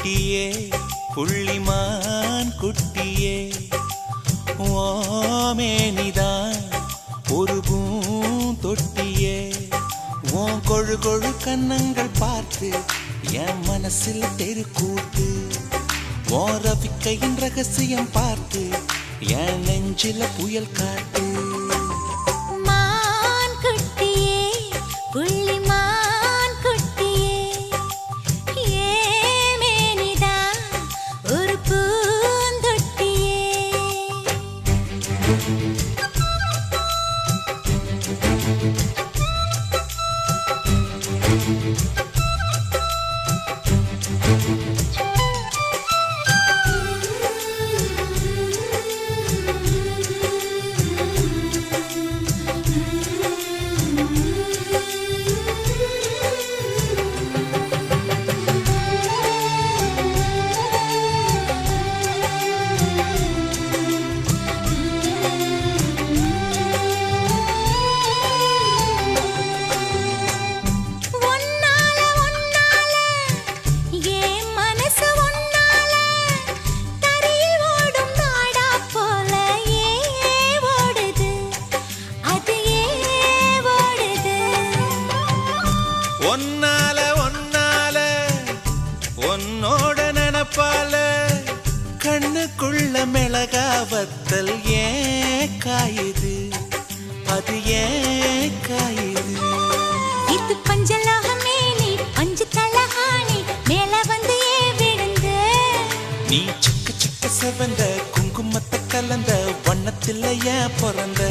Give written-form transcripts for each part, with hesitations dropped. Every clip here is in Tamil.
குட்டியே புள்ளிமான் குட்டியே ஓமேனிதான் ஒரு பூந்தொட்டியே உன் கொழு கொழு கன்னங்கள் பார்த்து என் மனசில் தெருக்கூத்து உன் ரவிக்கையின் ரகசியம் பார்த்து என் நெஞ்சில புயல் காட்டு மான் குட்டியே புள்ளிமான் குட்டியே ஏமேனிதான் ஒரு பூந்தொட்டியே உன்னோட நினப்பால கண்ணுக்குள்ள மிளகாவத்தல் ஏன் காயுது அது ஏன் காயுது இது பஞ்சலோகமே நீ பஞ்சு தலஹானி மேல வந்து ஏன் விழுந்து நீ சிக்க சிக்க செவந்த குங்குமத்தை கலந்த வண்ணத்தில் ஏன் பிறந்த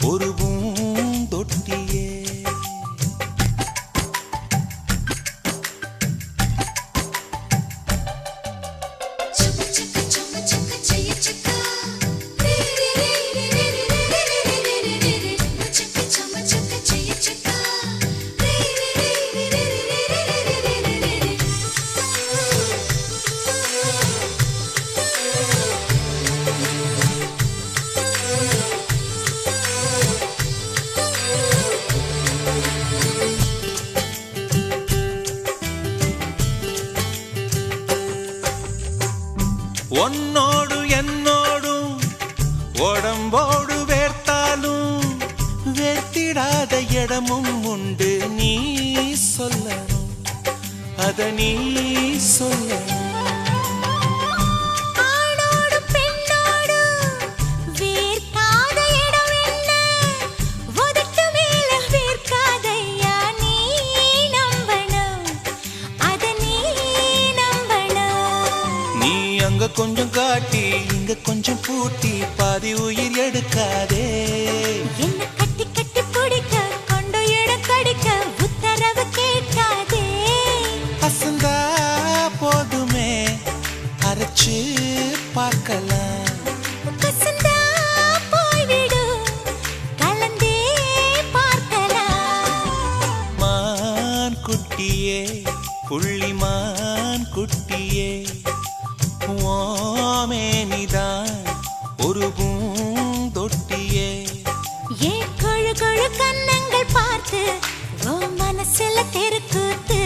ஒரு பூந்தொட்டியே உன்னோடு என்னோடும் உடம்போடு வேர்த்தாலும் வேர்த்திடாத இடமும் உண்டு நீ சொல்லணும் அத நீ சொல்லணும் அங்க கொஞ்சம் காட்டி இங்க கொஞ்சம் பூட்டி பாதி உயிர் எடுக்காதே என்ன கட்டி கட்டி பிடிக்க கொண்டு இடம் கடிக்க உத்தரவு கேட்காதே அசந்தா போதுமே அரைச்சு பார்க்கலாம் கசந்தா போய்விடு கலந்தே பார்க்கலாம் மான் குட்டியே புள்ளிமான் குட்டியே ஓமேனிதான் ஒரு பூந்தொட்டியே ஏன் கொழு கொழு கன்னங்கள் பார்த்து ஓ மனசுல தெருக்கூத்து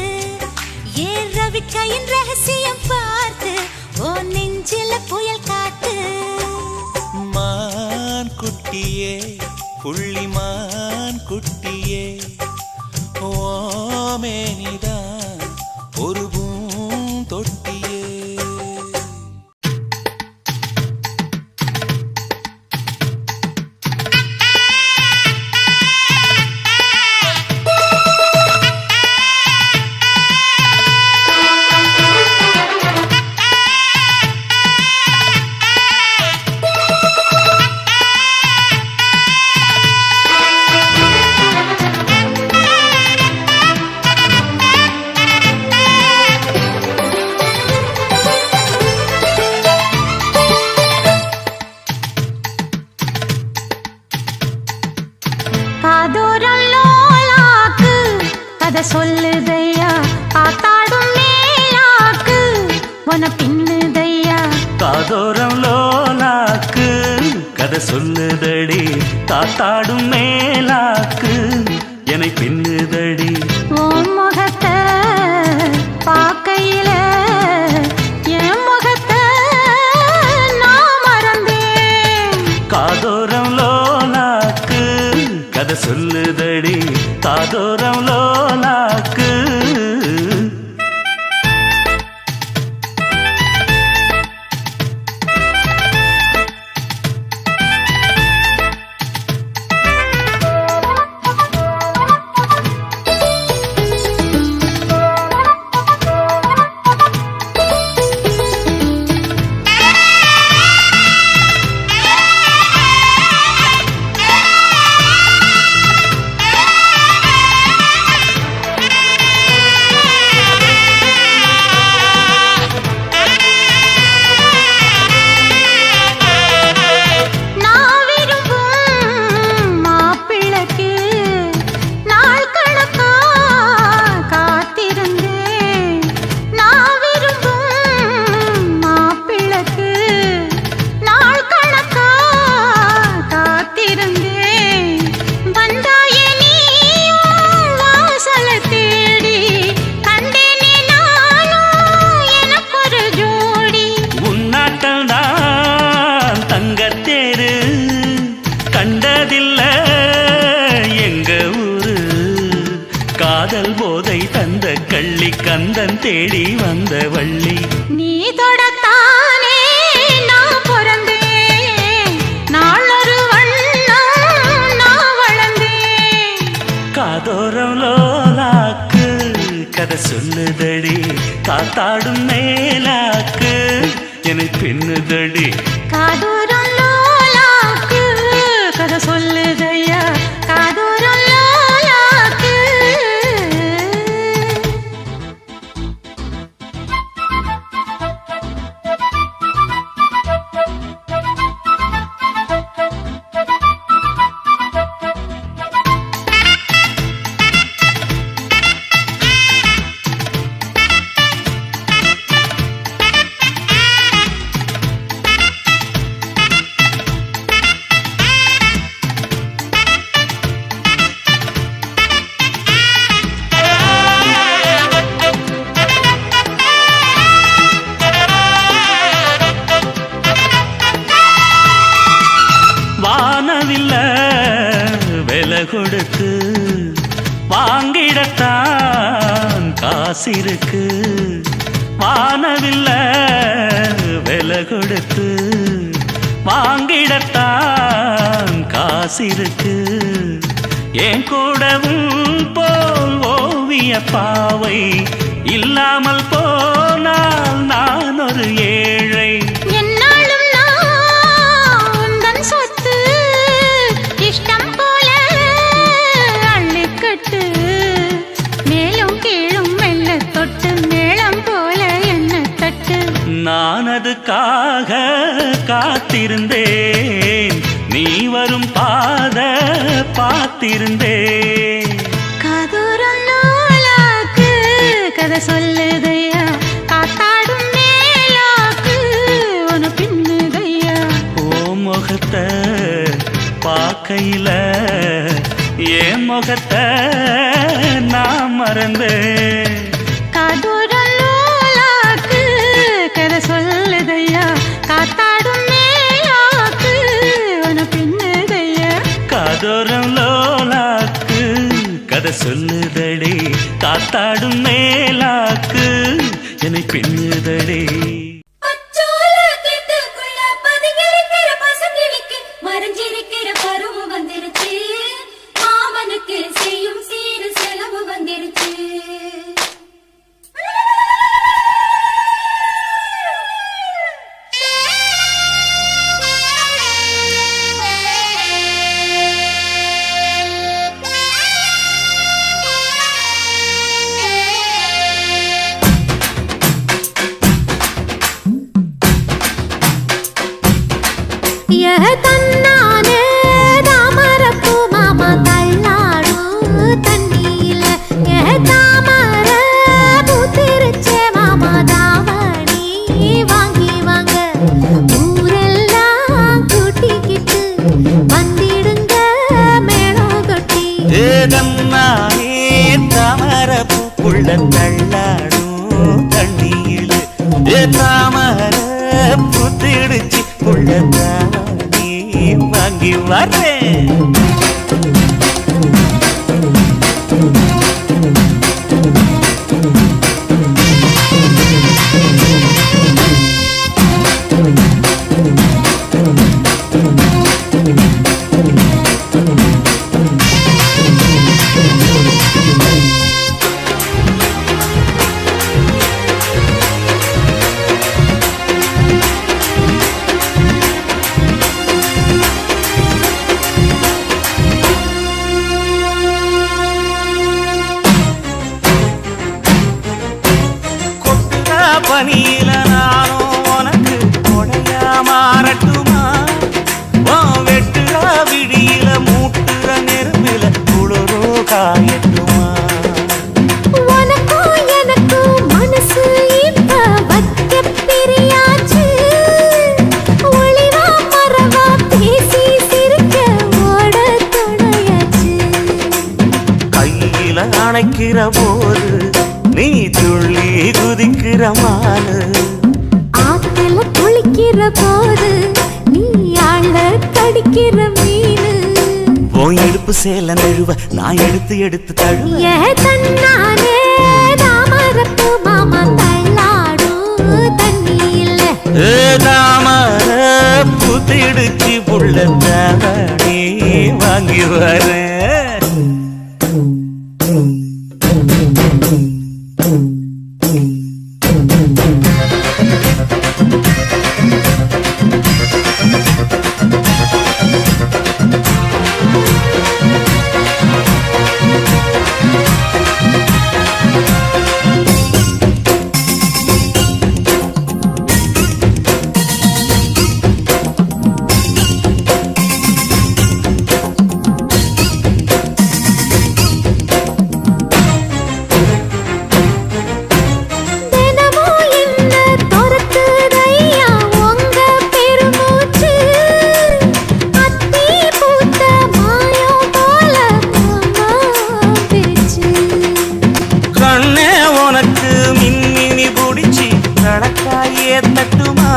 ஏன் ரவிக்கையின் ரகசியம் பார்த்து ஓ நெஞ்சில புயல் காட்டு மான் குட்டியே புள்ளிமான் குட்டியே ஓமேனிதான் ஒரு பூந்தொட்டியே காதோரம் லோலாக்கு கதை சொல்லுதையா காத்தாடும் மேலாக்கு உன பின்னுதையா காதோரம் லோலாக்கு கதை சொல்லுதடி காத்தாடும் மேலாக்கு என்னை பின்னுதடி உன் முகத்தை பார்க்கையில என் முகத்தை நான் மறந்தேன் காதோரம் லோலாக்கு கதை சொல்லுதடி காதோரம் லோலாக்கு கண்டதில்ல எங்க ஊரு காதல் போதை தந்த கள்ளி கந்தன் தேடி வந்த வள்ளி நீ தொடத்தானே நான் பிறந்தேன் நாளொரு வண்ணம் நான் வளர்ந்தேன் காதோரம் லோலாக்கு கதை சொல்லுதடி காத்தாடும் மேலாக்கு என்னை பின்னுதடி காதோரம் லோலாக்கு கதை சொல்லுதையா காதோரம் லோலாக்கு வானவில்ல விலை கொடுத்து வாங்கிடத்தான் காசிருக்கு வானவில்ல விலை கொடுத்து வாங்கிடத்தான் காசிருக்கு என் கூடவும் போல் ஓவிய பாவை இல்லாமல் போனால் நான் ஒரு ஏழை என்னாலும் நான் உந்தன் சொத்து இஷ்டம் போல அள்ளிக்கட்டு மேலும் கீழும் மெல்ல தொட்டு மேளம் போல என்ன தட்டு நான் அதுக்காக காத்திருந்தேன் நீ வரும் பாத பார்த்திருந்தேன் காதோரம் லோலாக்கு கதை சொல்லுதையா காத்தாடும் மேலாக்கு உன பின்னுதையா ஓ முகத்தை பார்க்கையில என் முகத்தை நான் மறந்தேன் காதோரம் லோலாக்கு கதை சொல்லுதையா காத்தாடும் மேலாக்கு உன பின்னுதையா காதோரம் லோலாக்கு கதை சொல்லுதடி காத்தாடும் மேலாக்கு என்னை பின்னுதடி பச்சோல கேட்டுக்குள்ள பதுங்கிருக்கிற பசுங்கிளிக்கு மறைஞ்சிருக்கிற பருவம் வந்துருச்சு மாமனுக்கு செய்யும் சீரு செலவு வந்துருச்சு ஏதன்னானே தாமரப்பு புள்ள தள்ளாடும் தண்ணியில் தாமர புத்திடுச்சு புள்ள தானே வாங்கி வரேன் பனியில நானும் உனக்கு கொடையா மாறட்டுமா வெட்டுற விடியில மூட்டுற நெருப்பில குளிரோ காயட்டுமா உனக்கும் எனக்கும் மனசு இப்ப வக்க பிரியாச்சு ஒளிவா மறவா பேசி சிரிக்க ஓட துணையாச்சு கையில அணைக்கிற போது நீ துள்ளி குதிக்கிற மானு ஆத்துல குளிக்கிற போது நீ ஆள கடிக்கிற மீனு உன் இடுப்பு சேல நழுவ நான் எடுத்து எடுத்து தழுவ ஏ தன்னானே தாமரப்பு மாமா தள்ளாடும் தண்ணியில தாமர புத்திடுச்சு புள்ள தானே வாங்கி வரேன் தட்டுமா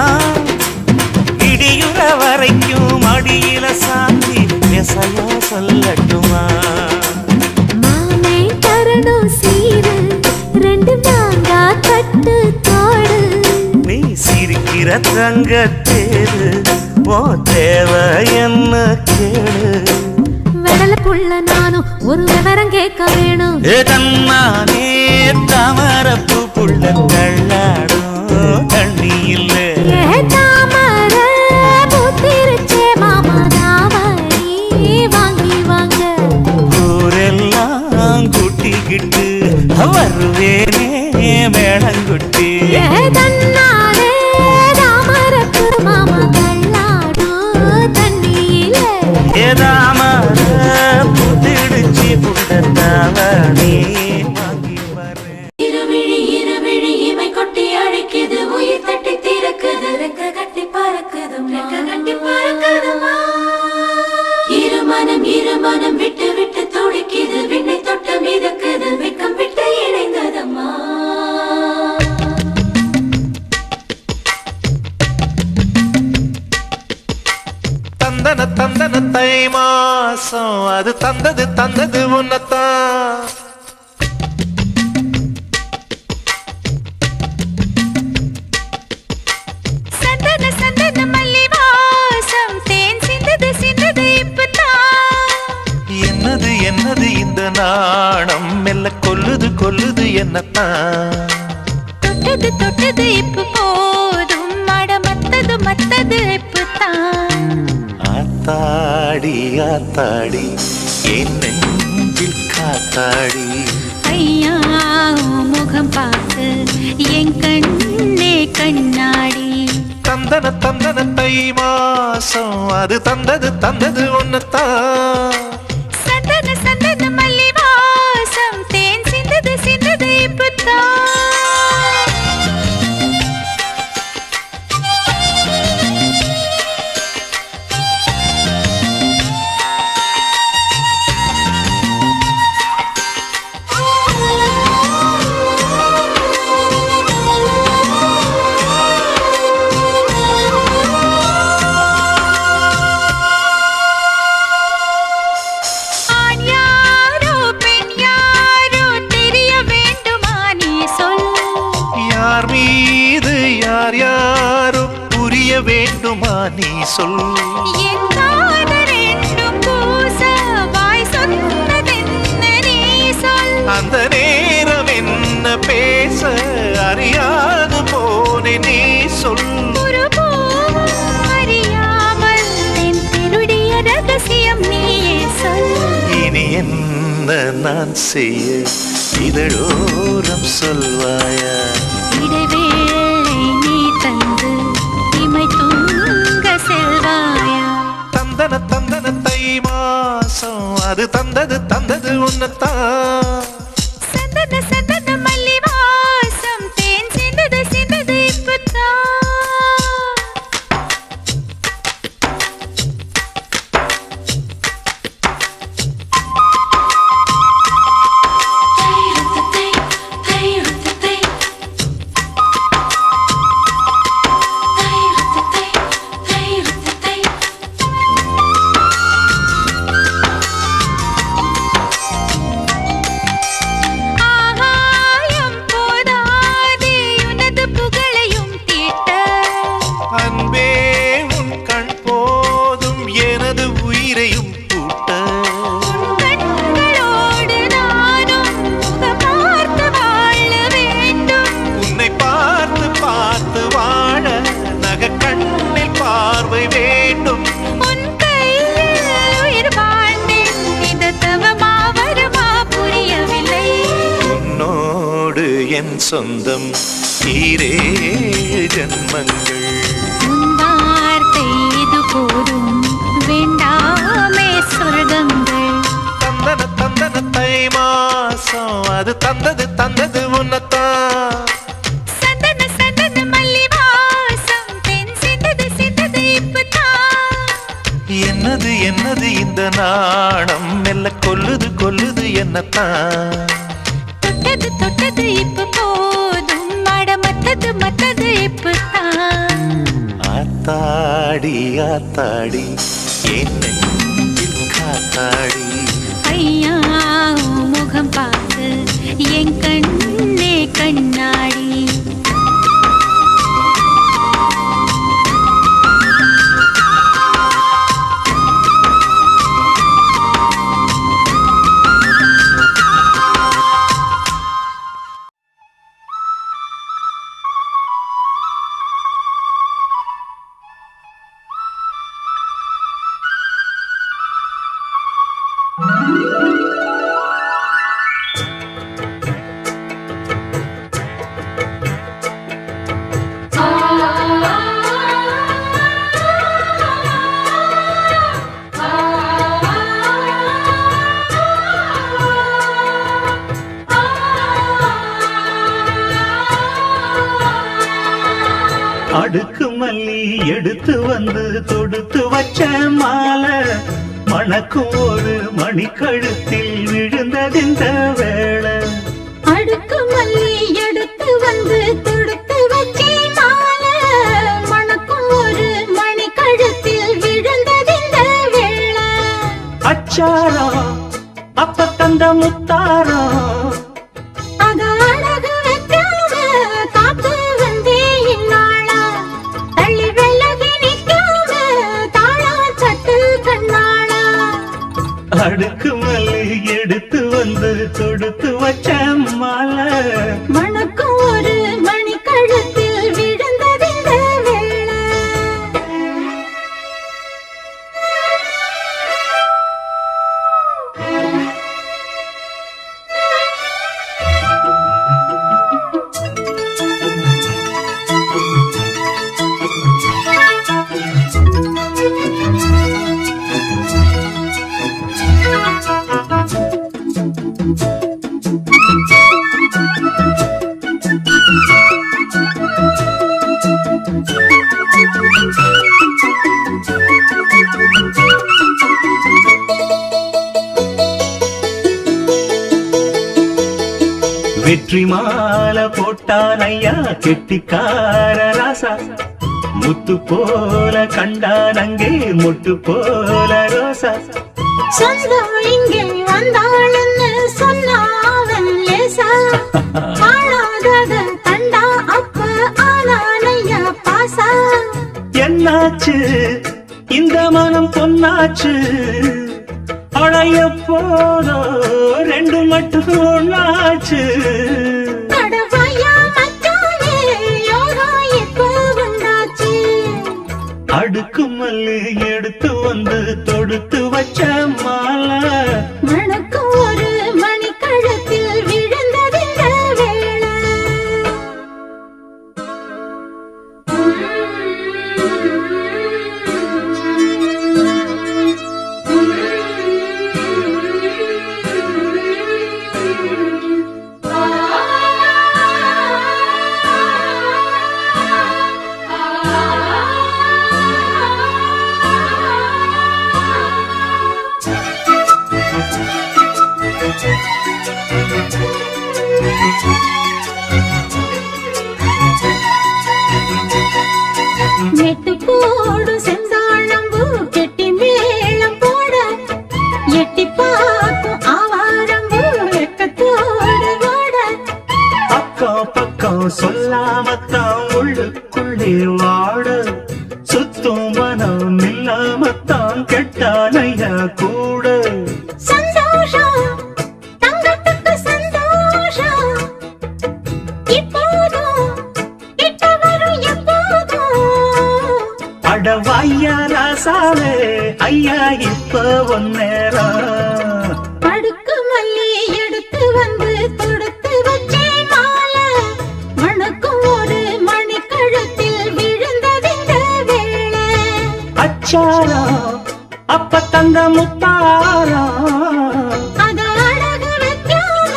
இடியுற வரைக்கும் அடியில சாந்தி எசையா சொல்லட்டுமா மாமே தரணும் சீரு ரெண்டு மாங்கா கட்டு தோடு நீ சிரிக்கிற தங்கத்தேரு ஓ தேவை என்ன கேளு வெடல புள்ள நானும் ஒரு விவரம் கேட்க வேணும் தன்னானே தாமரப்பு புள்ள தள்ளாடும் தண்ணி இல்ல தாமர பூத்திருச்சே மாமா தாவணி வாங்கி வாங்க ஊரெல்லாம் கூட்டிக்கிட்டு வருவேனே மேளங்குட்டி தன்னாலே தாமரப்பு மாமா தள்ளாடும் தண்ணியில தாமர புத்திடுச்சு புள்ள தாவணி வாங்கி வரேன் இருவிழி இருவிழி இமை கொட்டி அழைக்குது உயிர் தட்டி திறக்குது ரெக்க கட்டி பறக்குதுமா இருமனம் விட்டு விட்டு துடிக்குது விண்ணை தொட்டு மிதக்குது வெக்கம் விட்டு இணைந்ததம்மா தந்தன தந்தன தை மாசம் அது தந்தது உன்னத்தான் சந்தன சந்தன மல்லி வாசம் தேன் சிந்தது சிந்தது இப்பதான் என்னது என்னது இந்த நாணம் மெல்ல கொல்லுது என்னத்தான் தொட்டது தொட்டது இப்ப போதும் மத்தது இப்பதான் ஆத்தாடி ஆத்தாடி என் நெஞ்சில் காத்தாடி ஐயா முகம் பார்த்து என் கண்ணே கண்ணாடி தந்தன தந்தன தை மாசம் அது தந்தது உன்னத்தான் சந்தன சந்தன மல்லி வாசம் தேன் சிந்தது சிந்தது இப்பதான் நீ சொல். என் காதல் என்னும் பூச வாய் சொன்னதென்ன நீ சொல். அந்த நேரம் என்ன பேச அறியாது போனே நீ சொல். ஒரு பூவும் அறியாமல் என் திருடிய ரகசியம் நீயே சொல். இனி என்ன நான் செய்ய இதழோரம் சொல்வாயா? இடைவேளை நீ தந்து இமை தூங்க செல்வாயா? தந்தன தந்தன தை மாசம் அது தந்தது உன்னத்தான். சந்தன சந்தன மல்லி வாசம் தேன் சிந்தது இப்பதான். ஆகாயம் போதாதே உனது புகழையும் தீட்ட. அன்பே உன் கண் போதும் எனது உயிரையும் கூட்ட. கண்களோடு நானும் முகம் பார்த்து வாழ வேண்டும். உன்னை பார்த்து பார்த்து வாழ நக கண்ணில் பார்வை வேண்டும். உன் கையில் உயிர் வாழ்ந்தேன். இது தவமா வருமா புரியவில்லை. உன்னோடு என் சொந்தம் ஈரேழு ஜன்மங்கள். உன் வார்த்தை இது போதும் வேண்டாமே சொர்க்கங்கள். தந்தன தந்தன தை மாசம் அது தந்தது உன்னத்தான். சந்தன சந்தன மல்லி வாசம் தென் சிந்தது இப்பதான். என்னது இந்த நாணம் மெல்ல கொல்லுது என்னத்தான். தொட்டது இப்ப போதும் மத்தது இப்பதான். ஆத்தாடி ஆத்தாடி என் நெஞ்சில் காத்தாடி. ஐயா உன் முகம் பார்த்து என் கண்ணே கண்ணாடி. அடுக்கு மல்லி எடுத்து வந்து தொடுத்து வச்ச மாலை மணக்கும் ஒரு மணிக்கழுத்தில் விழுந்ததிந்த வேளை. அடுக்கு மல்லி எடுத்து வந்து தொடுத்து வச்சே மாலை மணக்கும் ஒரு மணி கழுத்தில் விழுந்ததிந்த வேளை. அச்சாரம் அப்ப தந்த முத்தாரம் அத அழகு வைக்காம காத்து வந்தே இந்நாளா. தள்ளி விலகி நிற்காம தாழா தட்டு கண்ணாளா. அடுக்கு மல்லி எடுத்து வந்து தொடுத்து வச்ச மாலை மணக்கும் ஒரு மணி கழுத்தில் விழுந்ததிந்த வேளை. வெற்றி மாலை போட்டான் ஐயா கெட்டிக்கார ராசா. முத்து போல கண்டான் அங்கே மொட்டு போல ரோசா. சொந்தம் இங்கே வந்தாள்னு சொன்னாவன் லேசா. ஆளாதத கண்டா அப்ப ஆனானையா பாசா. என்ன என்னாச்சு இந்த மனம் பொன்னாச்சு அடைய போதோ ரெண்டு மட்டும் ஒன்னாச்சு கடவாயா மச்சானே யோகா இப்போ வந்தாச்சு அடுக்கு மல்லி எடுத்து வந்து தொடுத்து வச்ச மாலை மணக்கும் ஒரு மணிக்கழுத்தில் விழுந்ததிந்த வேளை நெட்டு போடு செந்தாழம்பூ கெட்டி மேளம் போட எட்டி பார்க்கும் ஆவாரம்பூ வெக்கத்தோடு ஓட அக்கம் பக்கம் சொல்லாமத்தான் உள்ளுக்குள்ளே வாட சுத்தும் மனம் இல்லாமத்தான் கெட்டானையா கூட சந்தோஷம் தங்கத்துக்கு சந்தோஷம் இப்போதும் கிட்ட வரும் எப்போதும் அடவாயா ராசாவே ஐயா இப்ப ஒன்னேரம் அடுக்கு மல்லி எடுத்து வந்து தொடுத்து வச்சே மாலை மணக்கும் ஒரு மணிக்கழுத்தில் விழுந்ததிந்த வேளை அச்சாரம் அப்ப தந்த முத்தாரம் அத அழகு வைக்காம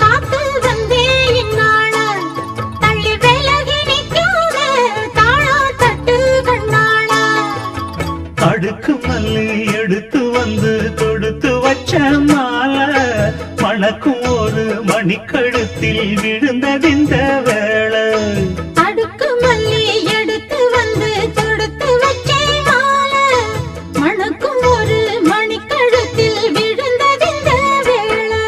காத்து வந்தே இந்நாள தள்ளி விலகி நிற்காம தாழா தட்டு கண்ணாள அடுக்கு மல்லி எடுத்து வந்து தொடுத்து வச்ச மாலை மணக்கும் ஒரு மணிக்கழுத்தில் விழுந்ததிந்த வேளை அடுக்கு மல்லி எடுத்து வந்து தொடுத்து வச்சே மாலை மணக்கும் ஒரு மணிக்கழுத்தில் விழுந்ததிந்த வேளை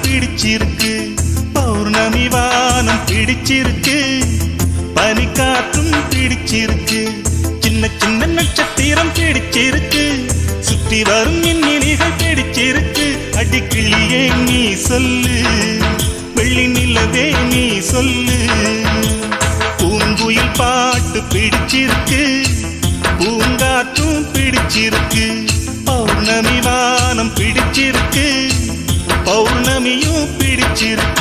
பிடிச்சிருக்கு பௌர்ணமி வானம் பிடிச்சிருக்கு பனிக்காற்றும் பிடிச்சிருக்கு சின்ன சின்ன நட்சத்திரம் பிடிச்சிருக்கு சுற்றி வரும் மின்னிலிகள் பிடிச்சிருக்கு அடிக்கிளியே நீ சொல்லு வெள்ளி நிலவே நீ சொல்லு பூங்குயில் பாட்டு பிடிச்சிருக்கு பூங்காற்றும் பிடிச்சிருக்கு பௌர்ணமி வானம் பிடிச்சிருக்கு பௌர்ணமியும் பிடிச்சிருக்கு